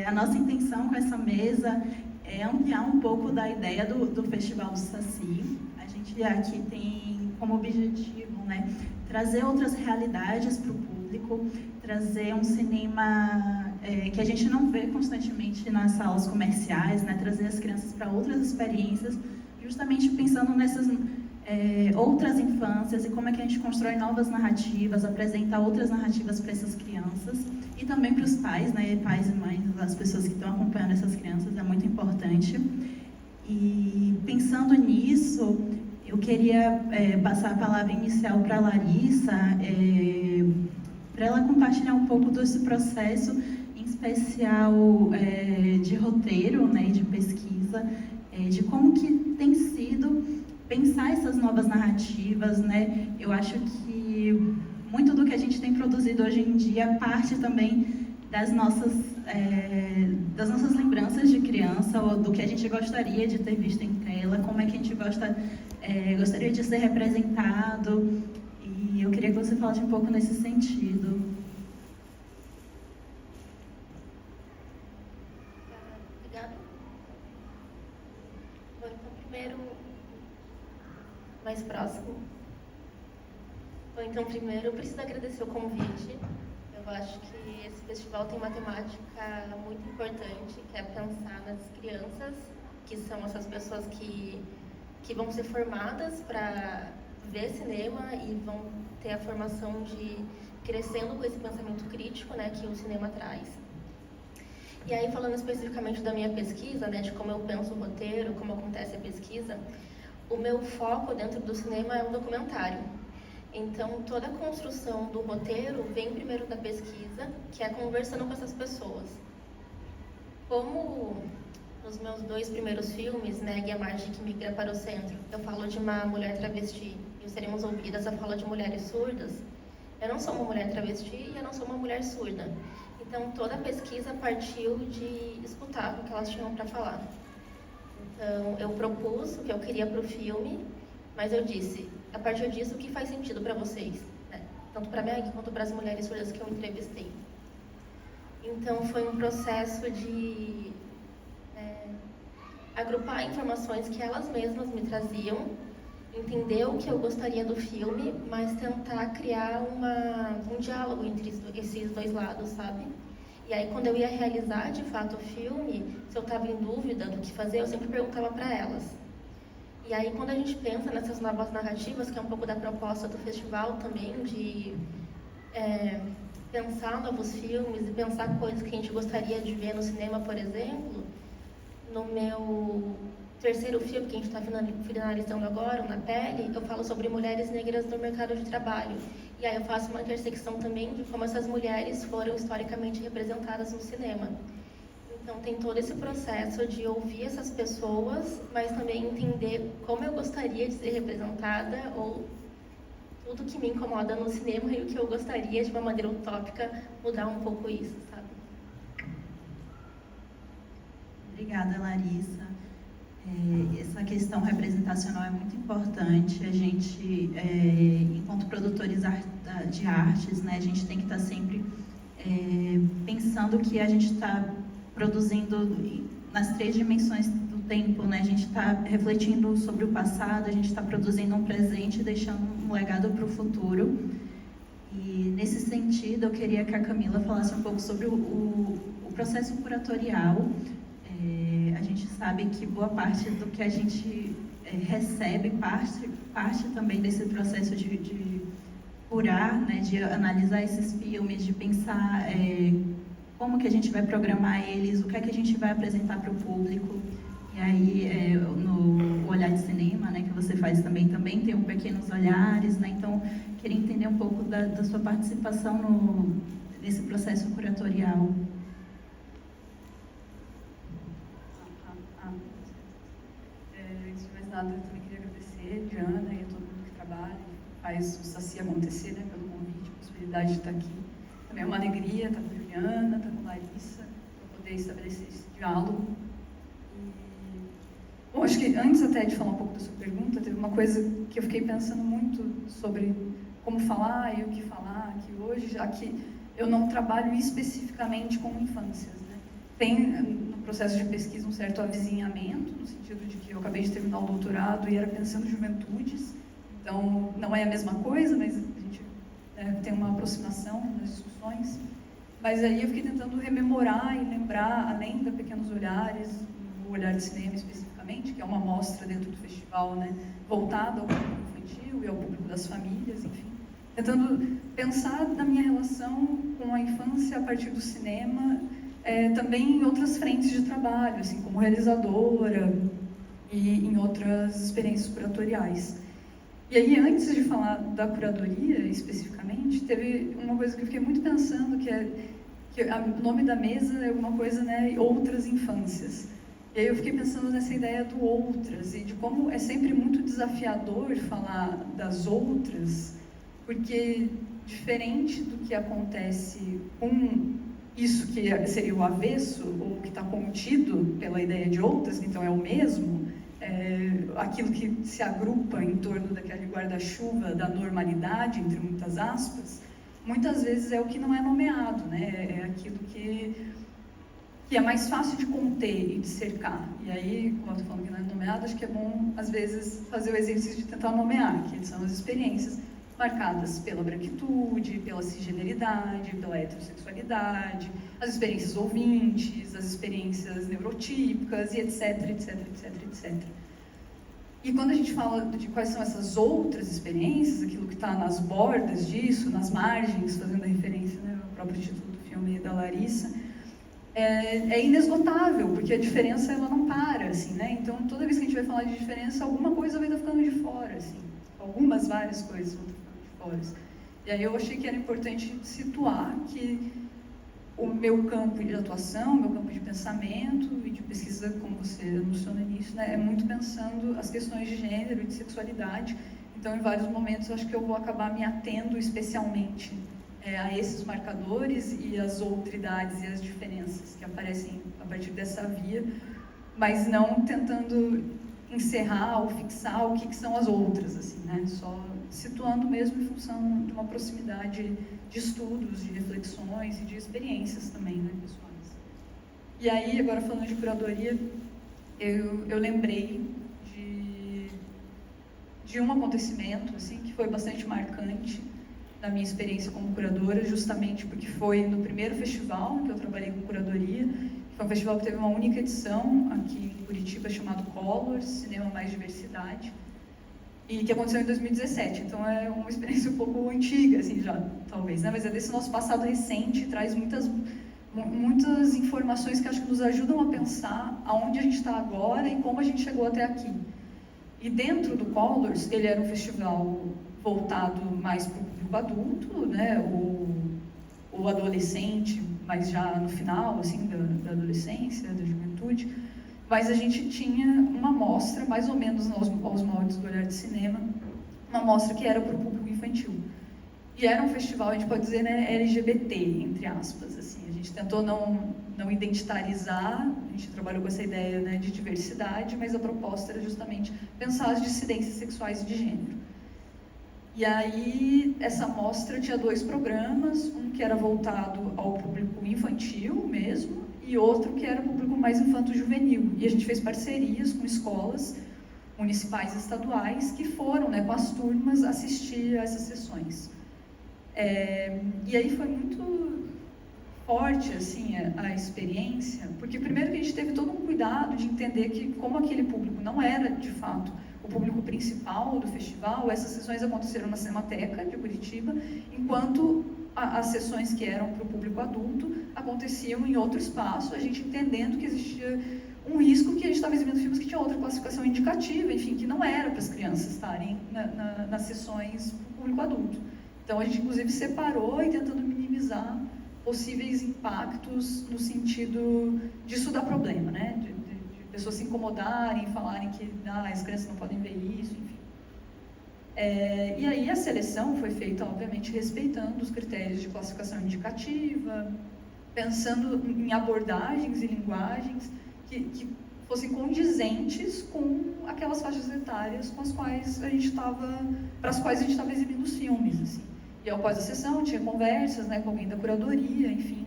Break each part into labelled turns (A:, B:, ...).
A: A nossa intenção com essa mesa é ampliar um pouco da ideia do Festival do Saci. A gente aqui tem como objetivo, né, trazer outras realidades para o público, trazer um cinema que a gente não vê constantemente nas salas comerciais, né, trazer as crianças para outras experiências, justamente pensando nessas outras infâncias e como é que a gente constrói novas narrativas, apresenta outras narrativas para essas crianças e também para os pais, né, pais e mães, as pessoas que estão acompanhando essas crianças, é muito importante. E pensando nisso, eu queria passar a palavra inicial para a Larissa, para ela compartilhar um pouco desse processo, em especial de roteiro, né, de pesquisa, de como que tem sido pensar essas novas narrativas, né? Eu acho que muito do que a gente tem produzido hoje em dia parte também das nossas lembranças de criança, ou do que a gente gostaria de ter visto em tela, como é que a gente gostaria de ser representado. E eu queria que você falasse um pouco nesse sentido.
B: Obrigada. Bom, então, primeiro, mais próximo. Bom, então, primeiro, eu preciso agradecer o convite. Eu acho que esse festival tem uma temática muito importante, que é pensar nas crianças, que são essas pessoas que vão ser formadas para ver cinema e vão ter a formação de crescendo com esse pensamento crítico, né, que o cinema traz. E aí, falando especificamente da minha pesquisa, né, de como eu penso o roteiro, como acontece a pesquisa, o meu foco dentro do cinema é um documentário. Então, toda a construção do roteiro vem primeiro da pesquisa, que é conversando com essas pessoas. Como nos meus 2 primeiros filmes, né, Guia Margem que Migra para o Centro, eu falo de uma mulher travesti e o Seremos Ouvidas, eu falo de mulheres surdas. Eu não sou uma mulher travesti e eu não sou uma mulher surda. Então, toda a pesquisa partiu de escutar o que elas tinham para falar. Então, eu propus o que eu queria para o filme, mas eu disse, a partir disso, o que faz sentido para vocês? Né? Tanto para mim quanto para as mulheres surdas que eu entrevistei. Então, foi um processo de agrupar informações que elas mesmas me traziam, entender o que eu gostaria do filme, mas tentar criar um diálogo entre esses 2 lados, sabe? E aí, quando eu ia realizar, de fato, o filme, se eu estava em dúvida do que fazer, eu sempre perguntava para elas. E aí, quando a gente pensa nessas novas narrativas, que é um pouco da proposta do festival também, de pensar novos filmes e pensar coisas que a gente gostaria de ver no cinema, por exemplo, no meu 3º filme, que a gente está finalizando agora, Na Pele, eu falo sobre mulheres negras no mercado de trabalho. E aí eu faço uma intersecção também de como essas mulheres foram historicamente representadas no cinema. Então tem todo esse processo de ouvir essas pessoas, mas também entender como eu gostaria de ser representada, ou tudo que me incomoda no cinema e o que eu gostaria, de uma maneira utópica, mudar um pouco isso, sabe?
A: Obrigada, Larissa. Essa questão representacional é muito importante. A gente, enquanto produtores de artes, né, a gente tem que estar sempre pensando que a gente está produzindo nas 3 dimensões do tempo, né? A gente está refletindo sobre o passado, a gente está produzindo um presente e deixando um legado para o futuro. E, nesse sentido, eu queria que a Camila falasse um pouco sobre o processo curatorial. A gente sabe que boa parte do que a gente recebe parte também desse processo de curar, né, de analisar esses filmes, de pensar como que a gente vai programar eles, o que é que a gente vai apresentar para o público. E aí, no Olhar de Cinema, né, que você faz também tem um Pequenos Olhares, né? Então, queria entender um pouco da sua participação nesse processo curatorial.
C: Antes de mais nada, eu também queria agradecer a Diana e a todo mundo que trabalha, que faz o Saci acontecer, né, pelo convite, a possibilidade de estar aqui. Também é uma alegria estar com a Juliana, estar com a Larissa, para poder estabelecer esse diálogo. Bom, acho que antes até de falar um pouco da sua pergunta, teve uma coisa que eu fiquei pensando muito sobre como falar e o que falar aqui hoje, já que eu não trabalho especificamente com infâncias, né? tem no processo de pesquisa um certo avizinhamento, no sentido de que eu acabei de terminar o doutorado e era pensando juventudes, então não é a mesma coisa, mas a gente tem uma aproximação nas discussões. Mas aí eu fiquei tentando rememorar e lembrar, além da Pequenos Olhares, o Olhar de Cinema especificamente, que é uma mostra dentro do festival, né, voltada ao público infantil e ao público das famílias, enfim. Tentando pensar na minha relação com a infância a partir do cinema, também em outras frentes de trabalho, assim, como realizadora e em outras experiências curatoriais. E aí, antes de falar da curadoria especificamente, teve uma coisa que eu fiquei muito pensando, que o nome da mesa é alguma coisa, né, outras infâncias. E aí eu fiquei pensando nessa ideia do outras e de como é sempre muito desafiador falar das outras, porque diferente do que acontece com isso que seria o avesso, ou que está contido pela ideia de outras, então é o mesmo, aquilo que se agrupa em torno daquele guarda-chuva da normalidade, entre muitas aspas, muitas vezes é o que não é nomeado, né? É aquilo que é mais fácil de conter e de cercar. E aí, como eu estou falando que não é nomeado, acho que é bom, às vezes, fazer o exercício de tentar nomear, que são as experiências marcadas pela branquitude, pela cisgeneridade, pela heterossexualidade, as experiências ouvintes, as experiências neurotípicas, e etc, etc, etc, etc. E quando a gente fala de quais são essas outras experiências, aquilo que está nas bordas disso, nas margens, fazendo a referência, né, ao próprio título do filme da Larissa, é inesgotável, porque a diferença ela não para, assim, né? Então, toda vez que a gente vai falar de diferença, alguma coisa vai estar ficando de fora, assim. Várias coisas vão estar ficando de fora. E aí eu achei que era importante situar que o meu campo de atuação, meu campo de pensamento e de pesquisa, como você anunciou no início, né, é muito pensando as questões de gênero e de sexualidade. Então, em vários momentos, eu acho que eu vou acabar me atendo especialmente a esses marcadores e as outridades e as diferenças que aparecem a partir dessa via, mas não tentando encerrar ou fixar o que são as outras, assim, né? Só situando mesmo em função de uma proximidade de estudos, de reflexões e de experiências também, né, pessoais. E aí, agora falando de curadoria, eu lembrei de um acontecimento, assim, que foi bastante marcante na minha experiência como curadora, justamente porque foi no primeiro festival que eu trabalhei com curadoria. Foi um festival que teve uma única edição aqui em Curitiba, chamado Colors, Cinema Mais Diversidade, e que aconteceu em 2017. Então é uma experiência um pouco antiga, assim, já, talvez, né? Mas é desse nosso passado recente, traz muitas informações que acho que nos ajudam a pensar aonde a gente está agora e como a gente chegou até aqui. E dentro do Colors, ele era um festival voltado mais para o público adulto, né? O adolescente, mas já no final, assim, da adolescência, da juventude. Mas a gente tinha uma mostra, mais ou menos aos moldes do Olhar de Cinema, uma mostra que era para o público infantil. E era um festival, a gente pode dizer, né, LGBT, entre aspas, assim. A gente tentou não identitarizar, a gente trabalhou com essa ideia, né, de diversidade, mas a proposta era justamente pensar as dissidências sexuais e de gênero. E aí, essa mostra tinha 2 programas, um que era voltado ao público infantil mesmo, e outro que era o público mais infanto-juvenil. E a gente fez parcerias com escolas municipais e estaduais que foram, né, com as turmas, assistir a essas sessões. E aí foi muito forte, assim, a experiência, porque primeiro que a gente teve todo um cuidado de entender que, como aquele público não era, de fato, o público principal do festival, essas sessões aconteceram na Cinemateca de Curitiba, enquanto as sessões que eram para o público adulto aconteciam em outro espaço, a gente entendendo que existia um risco que a gente estava exibindo filmes que tinham outra classificação indicativa, enfim, que não era para as crianças estarem nas sessões para o público adulto. Então a gente, inclusive, separou e tentando minimizar possíveis impactos no sentido disso dar problema, né? De pessoas se incomodarem, falarem que as crianças não podem ver isso, enfim. E aí a seleção foi feita, obviamente, respeitando os critérios de classificação indicativa, pensando em abordagens e linguagens que fossem condizentes com aquelas faixas etárias para as quais a gente estava exibindo os filmes, assim. E após a sessão tinha conversas, né, com alguém da curadoria, enfim.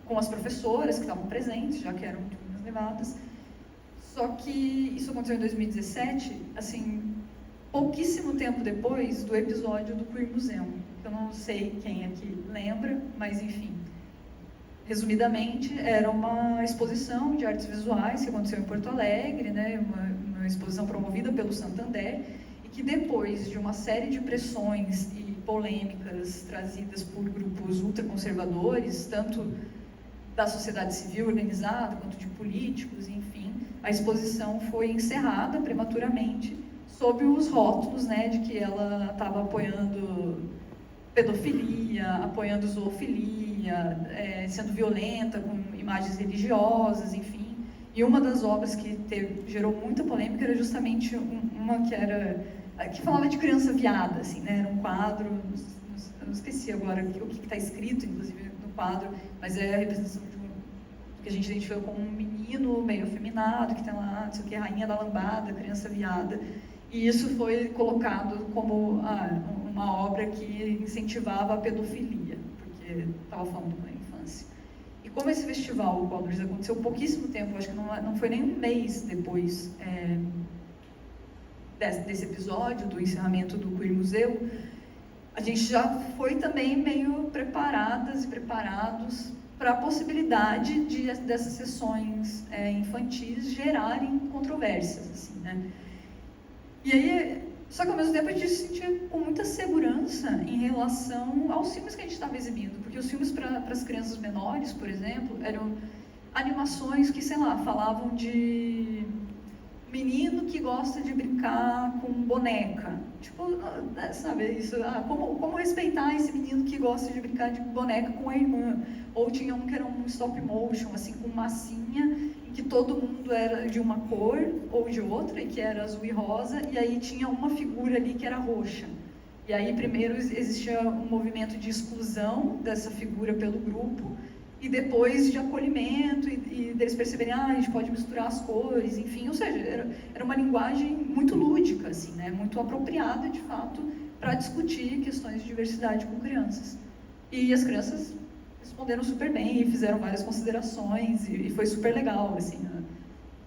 C: com as professoras que estavam presentes, já que eram turmas levadas. Só que isso aconteceu em 2017, assim, pouquíssimo tempo depois do episódio do Queer Museum. Eu não sei quem aqui lembra, mas enfim. Resumidamente, era uma exposição de artes visuais que aconteceu em Porto Alegre, né, uma exposição promovida pelo Santander, e que depois de uma série de pressões e polêmicas trazidas por grupos ultraconservadores, tanto da sociedade civil organizada, quanto de políticos, enfim, a exposição foi encerrada prematuramente sob os rótulos, né, de que ela estava apoiando pedofilia, apoiando zoofilia, sendo violenta com imagens religiosas, enfim. E uma das obras que gerou muita polêmica era justamente uma que falava de criança viada, assim, né? Era um quadro, eu não esqueci agora o que está escrito, inclusive, no quadro, mas é a representação que a gente identifica como um menino meio afeminado, que tem lá, não sei o que, rainha da lambada, criança viada. E isso foi colocado como uma obra que incentivava a pedofilia, porque estava falando da infância. E como esse festival, o Quadros, aconteceu pouquíssimo tempo, acho que não foi nem um mês depois desse episódio, do encerramento do Queer Museu, a gente já foi também meio preparadas e preparados para a possibilidade dessas sessões infantis gerarem controvérsias, assim, né? E aí, só que ao mesmo tempo a gente se sentia com muita segurança em relação aos filmes que a gente estava exibindo, porque os filmes para as crianças menores, por exemplo, eram animações que, sei lá, falavam de menino que gosta de brincar com boneca. Tipo, sabe, isso, como respeitar esse menino que gosta de brincar de boneca com a irmã. Ou tinha um que era um stop motion, assim, com massinha, em que todo mundo era de uma cor ou de outra, e que era azul e rosa, e aí tinha uma figura ali que era roxa. E aí primeiro existia um movimento de exclusão dessa figura pelo grupo, e depois de acolhimento e deles perceberem, a gente pode misturar as cores, enfim, ou seja, era uma linguagem muito lúdica, assim, né, muito apropriada, de fato, para discutir questões de diversidade com crianças. E as crianças responderam super bem e fizeram várias considerações, e foi super legal, assim,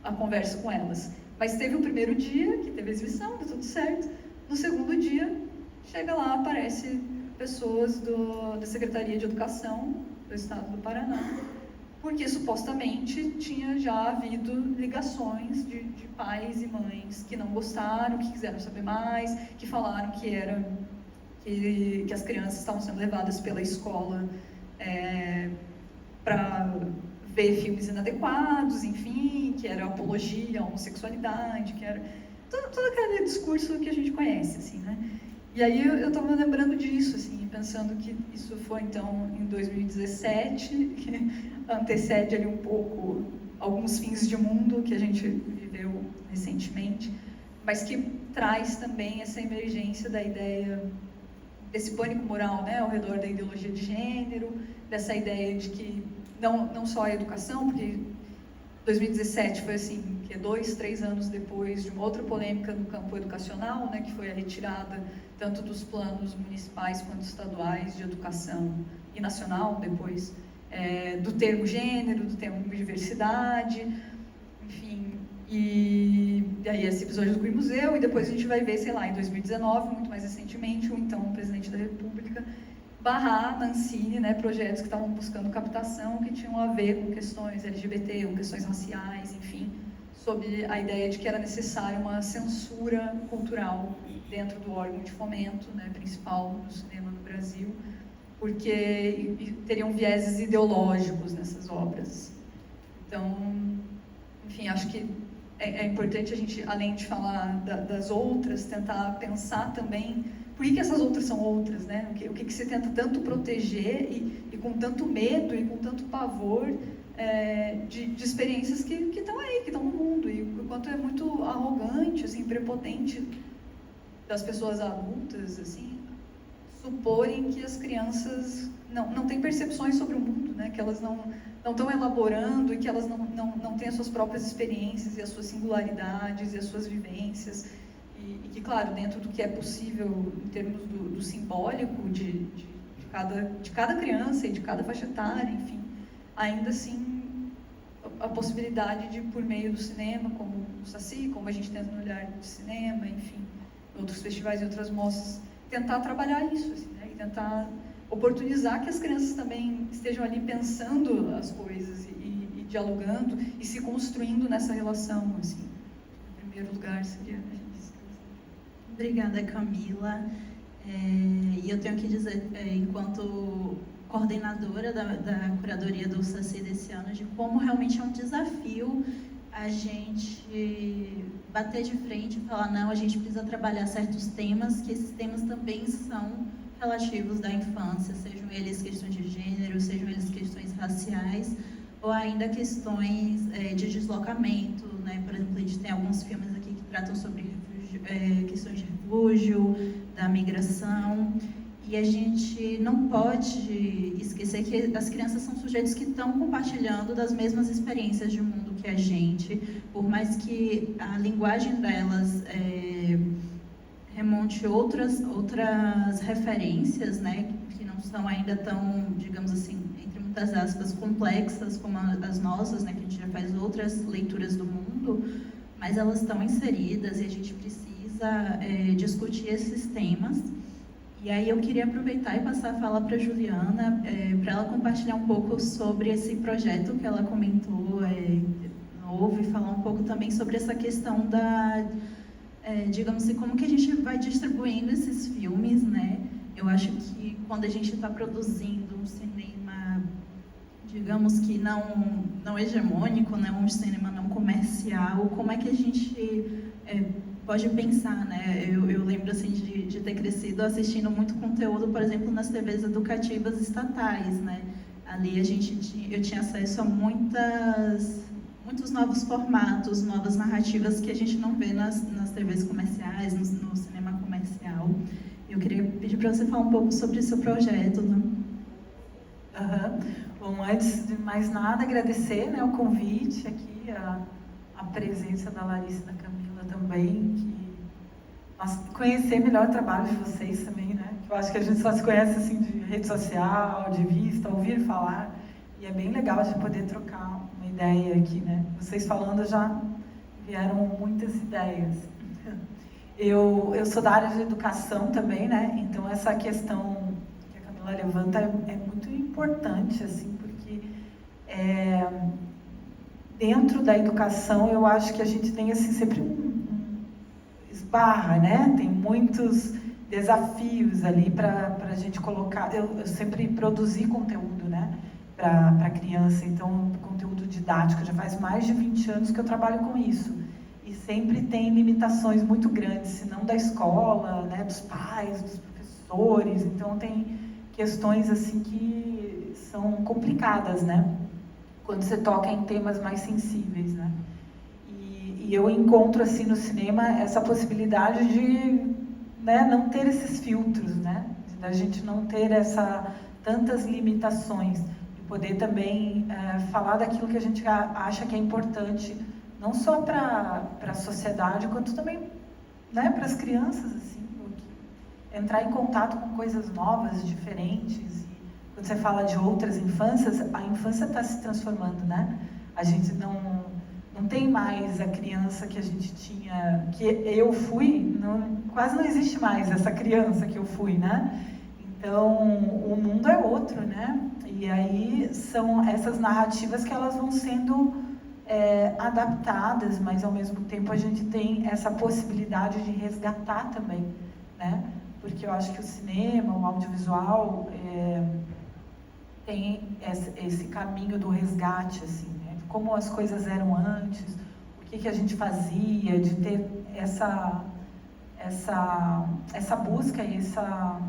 C: a conversa com elas. Mas teve o primeiro dia, que teve a exibição, deu tudo certo. No segundo dia, chega lá, aparece pessoas da Secretaria de Educação do Estado do Paraná, porque supostamente tinha já havido ligações de pais e mães que não gostaram, que quiseram saber mais, que falaram que as crianças estavam sendo levadas pela escola para ver filmes inadequados, enfim, que era apologia à homossexualidade, que era todo aquele discurso que a gente conhece, assim, né? E aí eu estava lembrando disso, assim, pensando que isso foi, então, em 2017, que antecede ali um pouco alguns fins de mundo que a gente viveu recentemente, mas que traz também essa emergência da ideia desse pânico moral, né, ao redor da ideologia de gênero, dessa ideia de que não só a educação, porque 2017 foi assim, que é 2, 3 anos depois de uma outra polêmica no campo educacional, né, que foi a retirada tanto dos planos municipais quanto estaduais de educação e nacional depois, do termo gênero, do termo diversidade, enfim, e aí esse episódio do Queer Museu, e depois a gente vai ver, sei lá, em 2019, muito mais recentemente, o então presidente da República barrar na Ancine, né, projetos que estavam buscando captação que tinham a ver com questões LGBT, com questões raciais, enfim, sob a ideia de que era necessária uma censura cultural dentro do órgão de fomento, né, principal do cinema no Brasil, porque teriam vieses ideológicos nessas obras. Então, enfim, acho que é importante a gente, além de falar das outras, tentar pensar também por que essas outras são outras, né? O que se tenta tanto proteger e com tanto medo e com tanto pavor de experiências que estão aí, que estão no mundo, e o quanto é muito arrogante, assim, prepotente das pessoas adultas, assim, suporem que as crianças não têm percepções sobre o mundo, né? Que elas não estão elaborando e que elas não têm as suas próprias experiências e as suas singularidades e as suas vivências. E que, claro, dentro do que é possível em termos do simbólico de cada criança e de cada faixa etária, enfim, ainda assim, a possibilidade de, por meio do cinema, como o Saci, como a gente tenta no Olhar de Cinema, enfim, outros festivais e outras mostras, tentar trabalhar isso, assim, né? E tentar oportunizar que as crianças também estejam ali pensando as coisas e dialogando e se construindo nessa relação, assim. Em primeiro lugar, seria a gente.
A: Obrigada, Camila. E eu tenho que dizer, enquanto coordenadora da curadoria do Saci desse ano, de como realmente é um desafio a gente bater de frente e falar, não, a gente precisa trabalhar certos temas, que esses temas também são relativos da infância, sejam eles questões de gênero, sejam eles questões raciais, ou ainda questões de deslocamento, né? Por exemplo, a gente tem alguns filmes aqui que tratam sobre questões de refúgio, da migração, e a gente não pode esquecer que as crianças são sujeitos que estão compartilhando das mesmas experiências de mundo que a gente, por mais que a linguagem delas remonte outras referências, né, que não são ainda tão, digamos assim, entre muitas aspas, complexas como as nossas, né, que a gente já faz outras leituras do mundo, mas elas estão inseridas e a gente precisa discutir esses temas. E aí eu queria aproveitar e passar a fala para a Juliana, para ela compartilhar um pouco sobre esse projeto que ela comentou novo, e falar um pouco também sobre essa questão da, digamos assim, como que a gente vai distribuindo esses filmes, né? Eu acho que quando a gente está produzindo um cinema, digamos que não hegemônico, né? Um cinema não comercial, como é que a gente pode pensar, né? Eu lembro assim de ter crescido assistindo muito conteúdo, por exemplo, nas TVs educativas estatais, né? Ali eu tinha acesso a muitos novos formatos, novas narrativas que a gente não vê nas TVs comerciais, no cinema comercial. Eu queria pedir para você falar um pouco sobre o seu projeto, né?
D: Bom, antes de mais nada, agradecer, né, o convite aqui, a presença da Larissa e da Camila também, conhecer melhor o trabalho de vocês também, né? Eu acho que a gente só se conhece assim de rede social, de vista, ouvir falar, e é bem legal a gente poder trocar uma ideia aqui, né? Vocês falando já vieram muitas ideias. Eu sou da área de educação também, né? Então essa questão que a Camila levanta é muito importante, assim, porque dentro da educação eu acho que a gente tem assim sempre esbarra, né? Tem muitos desafios ali para a gente colocar. Eu sempre produzi conteúdo, né? Para criança, então conteúdo didático, já faz mais de 20 anos que eu trabalho com isso. E sempre tem limitações muito grandes, se não da escola, né? Dos pais, dos professores, então tem questões assim que são complicadas, né? Quando você toca em temas mais sensíveis, né? E eu encontro assim no cinema essa possibilidade de, né, não ter esses filtros, né? Da gente não ter tantas limitações, de poder também falar daquilo que a gente acha que é importante, não só para a sociedade, quanto também, né, para as crianças, assim, entrar em contato com coisas novas, diferentes. E quando você fala de outras infâncias, a infância está se transformando, né? A gente não tem mais a criança que a gente tinha, que eu fui, quase não existe mais essa criança que eu fui, né? Então, o mundo é outro, né? E aí são essas narrativas que elas vão sendo adaptadas, mas ao mesmo tempo a gente tem essa possibilidade de resgatar também, né? Porque eu acho que o cinema, o audiovisual tem esse caminho do resgate, assim, né? De como as coisas eram antes, o que a gente fazia, de ter essa busca e essa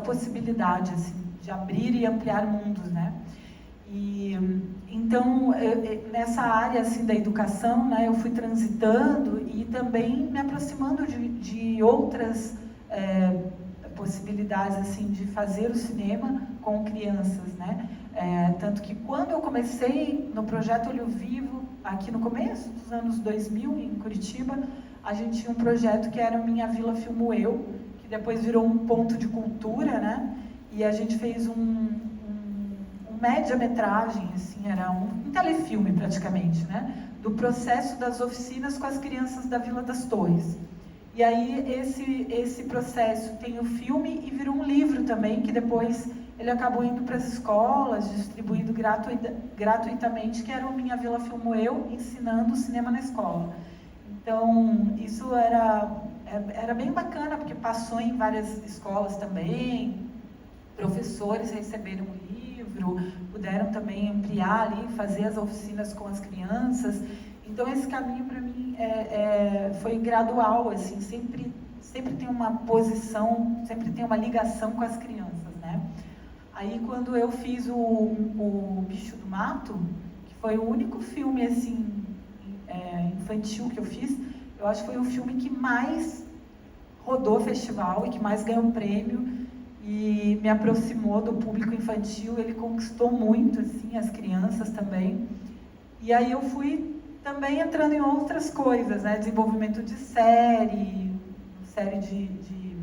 D: possibilidade, assim, de abrir e ampliar mundos, né? E então nessa área assim da educação, né, eu fui transitando e também me aproximando de outras possibilidades assim de fazer o cinema com crianças, né? Tanto que quando eu comecei no projeto Olho Vivo, aqui no começo dos anos 2000 em Curitiba, a gente tinha um projeto que era o Minha Vila Filmo Eu, que depois virou um ponto de cultura, né? E a gente fez um média-metragem, assim, era um telefilme praticamente, né? Do processo das oficinas com as crianças da Vila das Torres. E aí esse processo tem o filme e virou um livro também, que depois ele acabou indo para as escolas, distribuído gratuitamente, que era o Minha Vila Filmo Eu, ensinando cinema na escola. Então, isso era bem bacana, porque passou em várias escolas também, professores receberam o livro, puderam também ampliar ali, fazer as oficinas com as crianças. Então, esse caminho, para mim, foi gradual, assim, sempre tem uma posição, sempre tem uma ligação com as crianças, né? Aí, quando eu fiz o Bicho do Mato, que foi o único filme, assim, infantil que eu fiz, eu acho que foi o filme que mais rodou festival e que mais ganhou prêmio e me aproximou do público infantil. Ele conquistou muito, assim, as crianças também. E aí eu fui também entrando em outras coisas, né? Desenvolvimento de série de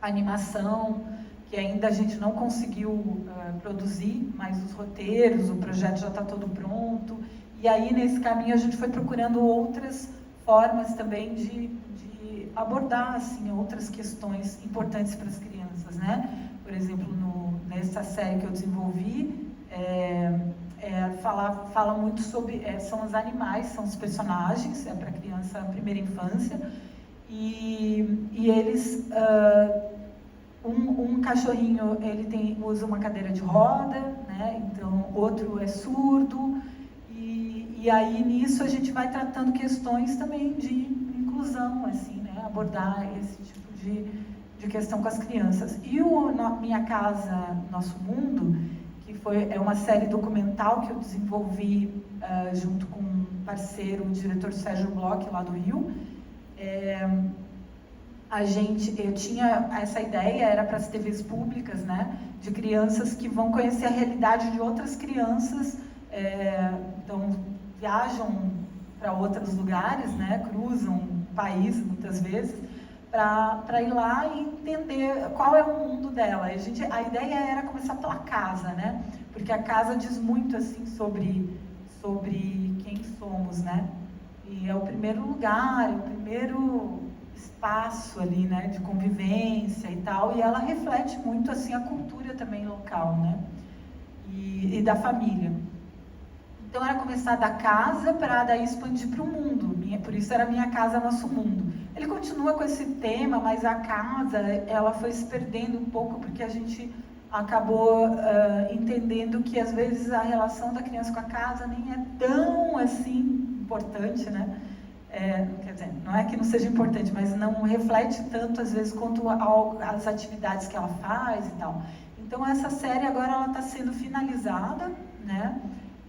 D: animação, que ainda a gente não conseguiu produzir, mas os roteiros, o projeto já está todo pronto. E aí, nesse caminho, a gente foi procurando outras formas também de abordar, assim, outras questões importantes para as crianças, né? Por exemplo, nessa série que eu desenvolvi, fala muito sobre... são os animais, são os personagens, para a criança, primeira infância. E eles... Um cachorrinho, ele usa uma cadeira de roda, né? Então, outro é surdo. E aí, nisso, a gente vai tratando questões também de inclusão, assim, né? Abordar esse tipo de questão com as crianças. E Minha Casa, Nosso Mundo, que é uma série documental que eu desenvolvi junto com um parceiro, o diretor Sérgio Bloch, lá do Rio. Eu tinha essa ideia, era para as TVs públicas, né? De crianças que vão conhecer a realidade de outras crianças, então viajam para outros lugares, né? Cruzam o país muitas vezes, para ir lá e entender qual é o mundo dela. A ideia era começar pela casa, né? Porque a casa diz muito, assim, sobre quem somos, né? E é o primeiro lugar, é o primeiro espaço ali, né, de convivência e tal, e ela reflete muito, assim, a cultura também local, né, e da família. Então, era começar da casa para daí expandir para o mundo, por isso era Minha Casa, Nosso Mundo. Ele continua com esse tema, mas a casa, ela foi se perdendo um pouco, porque a gente acabou entendendo que, às vezes, a relação da criança com a casa nem é tão, assim, importante, né? Quer dizer, não é que não seja importante, mas não reflete tanto, às vezes, quanto as atividades que ela faz e tal. Então, essa série agora ela está sendo finalizada, né?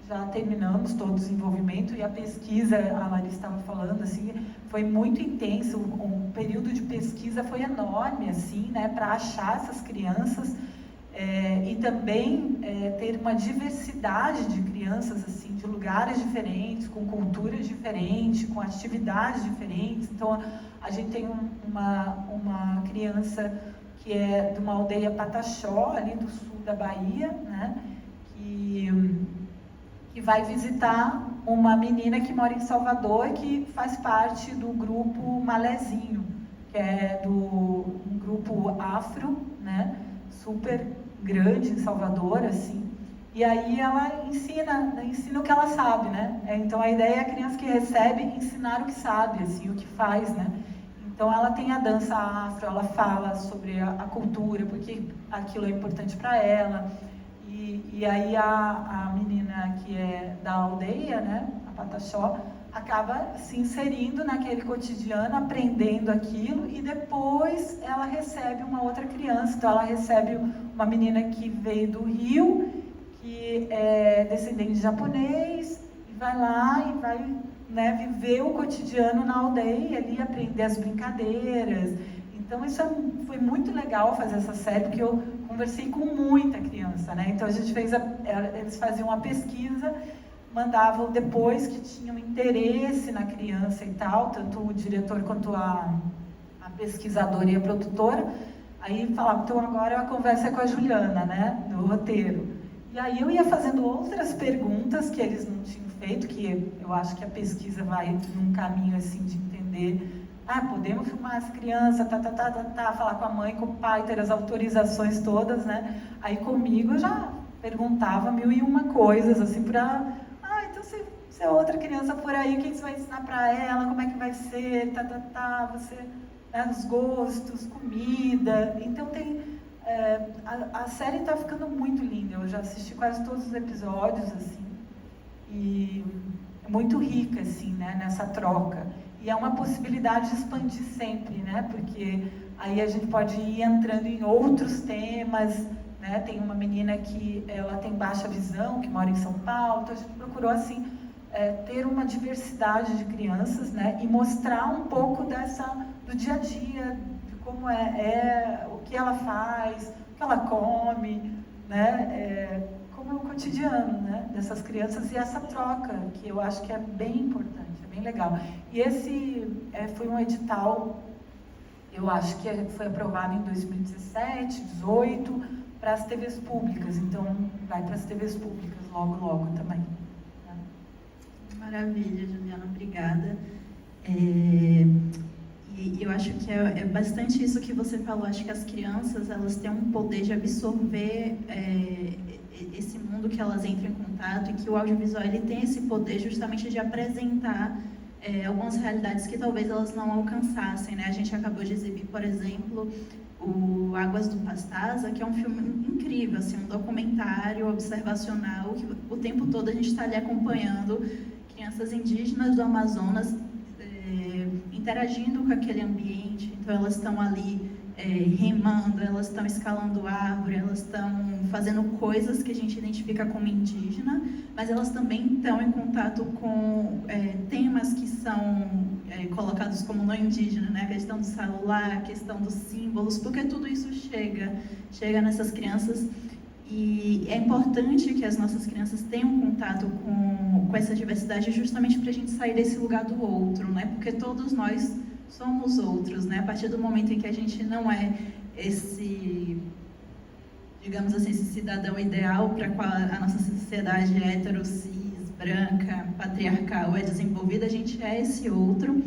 D: Já terminamos todo o desenvolvimento e a pesquisa, a Larissa estava falando, assim, foi muito intenso. O período de pesquisa foi enorme, assim, né? Para achar essas crianças e também ter uma diversidade de crianças, assim, de lugares diferentes, com culturas diferentes, com atividades diferentes. Então, a gente tem uma criança que é de uma aldeia Pataxó, ali do sul da Bahia, né? Que vai visitar uma menina que mora em Salvador, que faz parte do grupo Malézinho, que é um grupo afro, né? Super grande em Salvador, assim. E aí ela ensina o que ela sabe, né? Então a ideia é a criança que recebe ensinar o que sabe, assim, o que faz, né? Então ela tem a dança afro, ela fala sobre a cultura, porque aquilo é importante para ela. E aí a menina que é da aldeia, né, a Pataxó, acaba se inserindo naquele cotidiano, aprendendo aquilo, e depois ela recebe uma outra criança. Então ela recebe uma menina que veio do Rio, que é descendente de japonês, e vai lá e vai, né, viver o cotidiano na aldeia, ali aprender as brincadeiras. Então isso foi muito legal fazer essa série, porque eu conversei com muita criança, né? Então a gente eles faziam uma pesquisa, mandavam depois que tinham interesse na criança e tal, tanto o diretor quanto a pesquisadora e a produtora. Aí falavam, então agora a conversa é com a Juliana, né, do roteiro. E aí eu ia fazendo outras perguntas que eles não tinham feito, que eu acho que a pesquisa vai num caminho assim de entender, podemos filmar as crianças, falar com a mãe, com o pai, ter as autorizações todas, né? Aí comigo eu já perguntava 1001 coisas, assim, então se é outra criança por aí, o que você vai ensinar para ela, como é que vai ser, você, né, os gostos, comida, então a série está ficando muito linda, eu já assisti quase todos os episódios, assim, e é muito rica, assim, né, nessa troca. E é uma possibilidade de expandir sempre, né, porque aí a gente pode ir entrando em outros temas, né, tem uma menina que ela tem baixa visão, que mora em São Paulo, então a gente procurou, assim, ter uma diversidade de crianças, né, e mostrar um pouco do dia a dia, como o que ela faz, o que ela come, né, como é o cotidiano, né, dessas crianças e essa troca, que eu acho que é bem importante, é bem legal. E esse foi um edital, eu acho que foi aprovado em 2017, 2018, para as TVs públicas, então vai para as TVs públicas logo também. Né?
A: Maravilha, Juliana, obrigada. E eu acho que é bastante isso que você falou. Acho que as crianças, elas têm um poder de absorver esse mundo que elas entram em contato, e que o audiovisual ele tem esse poder justamente de apresentar algumas realidades que talvez elas não alcançassem, né? A gente acabou de exibir, por exemplo, o Águas do Pastaza, que é um filme incrível, assim, um documentário observacional, que o tempo todo a gente está ali acompanhando crianças indígenas do Amazonas interagindo com aquele ambiente. Então elas estão ali remando, elas estão escalando árvore, elas estão fazendo coisas que a gente identifica como indígena, mas elas também estão em contato com temas que são colocados como não indígena, né? A questão do celular, a questão dos símbolos, porque tudo isso chega nessas crianças. E é importante que as nossas crianças tenham contato com essa diversidade, justamente para a gente sair desse lugar do outro, né? Porque todos nós somos outros, né? A partir do momento em que a gente não é esse, digamos assim, esse cidadão ideal para qual a nossa sociedade hétero, cis, branca, patriarcal é desenvolvida, a gente é esse outro.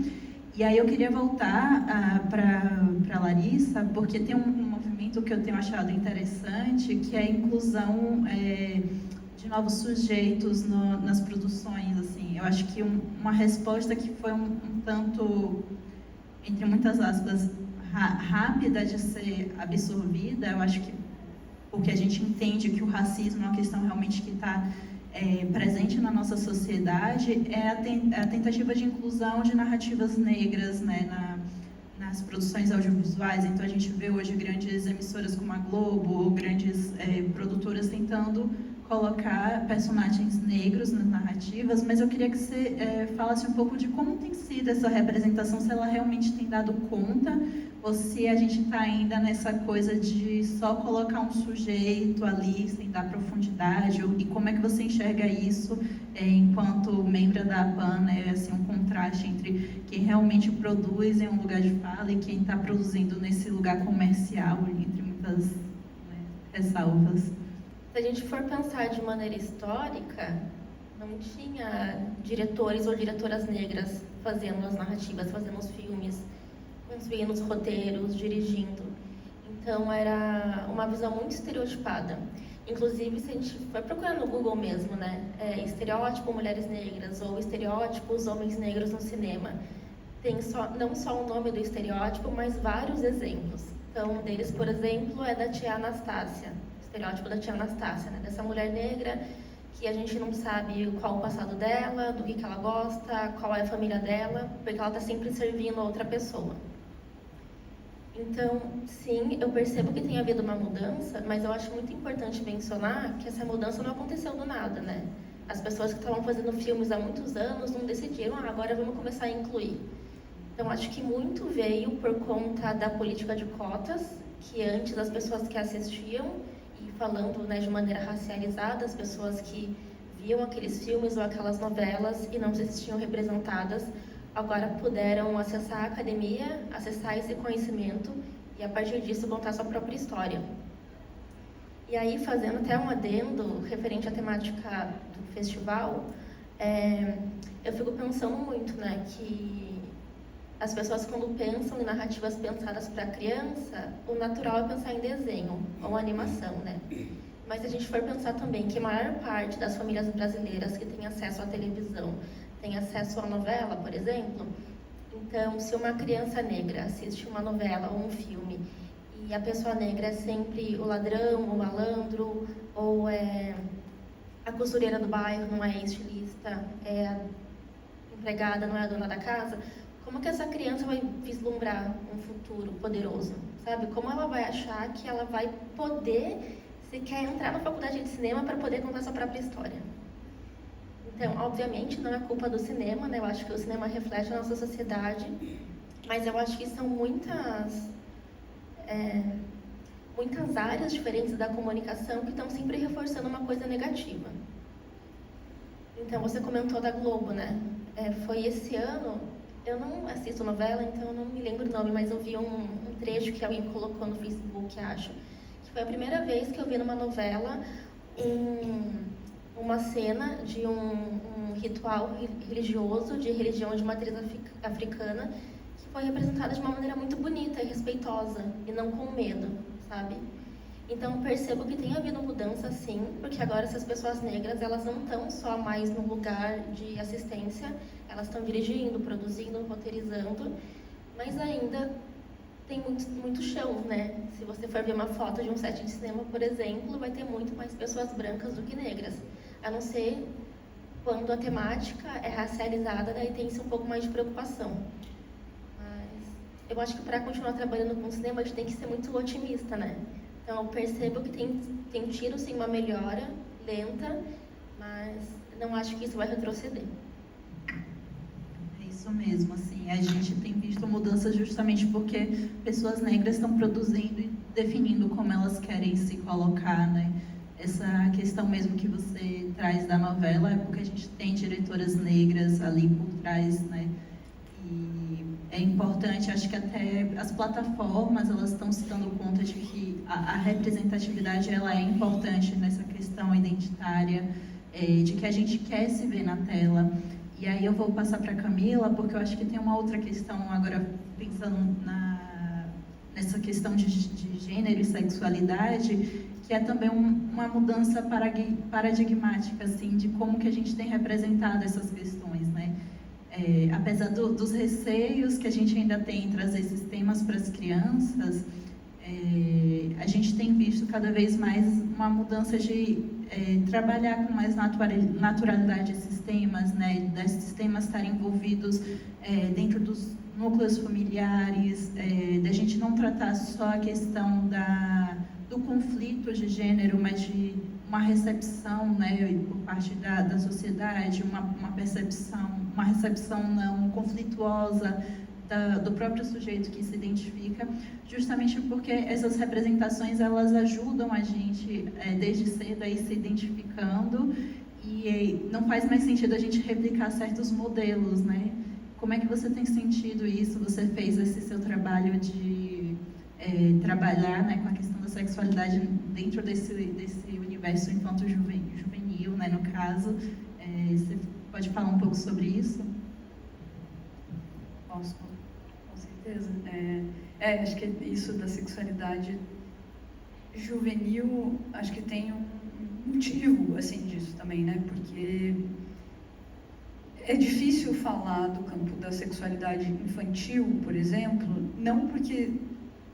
A: E aí eu queria voltar para Larissa, porque tem um movimento que eu tenho achado interessante, que é a inclusão de novos sujeitos nas produções. Assim. Eu acho que uma resposta que foi um tanto, entre muitas aspas, rápida de ser absorvida, eu acho que porque a gente entende que o racismo é uma questão realmente que está presente na nossa sociedade, é a tentativa de inclusão de narrativas negras, né, nas produções audiovisuais. Então a gente vê hoje grandes emissoras como a Globo ou grandes produtoras tentando colocar personagens negros nas narrativas, mas eu queria que você falasse um pouco de como tem sido essa representação, se ela realmente tem dado conta, ou se a gente está ainda nessa coisa de só colocar um sujeito ali, sem dar profundidade, e como é que você enxerga isso enquanto membro da APAN, né, assim, um contraste entre quem realmente produz em um lugar de fala e quem está produzindo nesse lugar comercial, entre muitas ressalvas.
B: Se a gente for pensar de maneira histórica, não tinha diretores ou diretoras negras fazendo as narrativas, fazendo os filmes, construindo os roteiros, dirigindo. Então era uma visão muito estereotipada. Inclusive, se a gente for procurar no Google mesmo, né, estereótipo mulheres negras ou estereótipos homens negros no cinema, tem não só o nome do estereótipo, mas vários exemplos. Então, um deles, por exemplo, é da tia Anastácia. Estereótipo da tia Anastácia, né? Dessa mulher negra que a gente não sabe qual o passado dela, do que ela gosta, qual é a família dela, porque ela está sempre servindo a outra pessoa. Então, sim, eu percebo que tem havido uma mudança, mas eu acho muito importante mencionar que essa mudança não aconteceu do nada, né? As pessoas que estavam fazendo filmes há muitos anos não decidiram, agora vamos começar a incluir. Então, acho que muito veio por conta da política de cotas, que antes as pessoas que assistiam, falando, né, de maneira racializada, as pessoas que viam aqueles filmes ou aquelas novelas e não se sentiam representadas, agora puderam acessar a academia, acessar esse conhecimento e, a partir disso, contar sua própria história. E aí, fazendo até um adendo referente à temática do festival, eu fico pensando muito, né, que as pessoas, quando pensam em narrativas pensadas para criança, o natural é pensar em desenho ou animação, né? Mas se a gente for pensar também que a maior parte das famílias brasileiras que têm acesso à televisão tem acesso à novela, por exemplo, então, se uma criança negra assiste uma novela ou um filme e a pessoa negra é sempre o ladrão, o malandro, ou a costureira do bairro, não é a estilista, é a empregada, não é a dona da casa, como que essa criança vai vislumbrar um futuro poderoso, sabe? Como ela vai achar que ela vai poder sequer entrar na faculdade de cinema para poder contar sua própria história? Então, obviamente, não é culpa do cinema, né? Eu acho que o cinema reflete a nossa sociedade, mas eu acho que são muitas áreas diferentes da comunicação que estão sempre reforçando uma coisa negativa. Então, você comentou da Globo, né? Foi esse ano, eu não assisto novela, então eu não me lembro o nome, mas eu vi um trecho que alguém colocou no Facebook, acho, que foi a primeira vez que eu vi numa novela uma cena de um ritual religioso, de religião de matriz africana, que foi representada de uma maneira muito bonita e respeitosa, e não com medo, sabe? Então, percebo que tem havido mudança, sim, porque agora essas pessoas negras, elas não estão só mais no lugar de assistência, elas estão dirigindo, produzindo, roteirizando, mas ainda tem muito chão, né? Se você for ver uma foto de um set de cinema, por exemplo, vai ter muito mais pessoas brancas do que negras, a não ser quando a temática é racializada, daí tem-se um pouco mais de preocupação. Mas eu acho que para continuar trabalhando com cinema, a gente tem que ser muito otimista, né? Então, eu percebo que tem tido, sim, uma melhora lenta, mas não acho que isso vai retroceder.
A: É isso mesmo, assim, a gente tem visto mudanças justamente porque pessoas negras estão produzindo e definindo como elas querem se colocar, né? Essa questão mesmo que você traz da novela é porque a gente tem diretoras negras ali por trás, né? E é importante, acho que até as plataformas, elas estão se dando conta de que a representatividade, ela é importante nessa questão identitária, de que a gente quer se ver na tela. E aí eu vou passar para a Camila, porque eu acho que tem uma outra questão agora, pensando nessa questão de gênero e sexualidade, que é também uma mudança paradigmática, assim, de como que a gente tem representado essas questões, né? Apesar dos receios que a gente ainda tem em trazer esses temas para as crianças, a gente tem visto cada vez mais uma mudança de trabalhar com mais naturalidade esses temas, né? Desses temas estarem envolvidos dentro dos núcleos familiares, da gente não tratar só a questão do conflito de gênero, mas de uma recepção, né, por parte da sociedade, uma recepção não conflituosa do próprio sujeito que se identifica, justamente porque essas representações, elas ajudam a gente desde cedo a ir se identificando, e não faz mais sentido a gente replicar certos modelos, né? Como é que você tem sentido isso? Você fez esse seu trabalho de trabalhar, né, com a questão da sexualidade dentro desse universo infanto-juvenil, né, no caso. Você pode falar um pouco sobre isso?
C: Posso, com certeza. Acho que isso da sexualidade juvenil, acho que tem um motivo, assim, disso também, né? Porque é difícil falar do campo da sexualidade infantil, por exemplo, não porque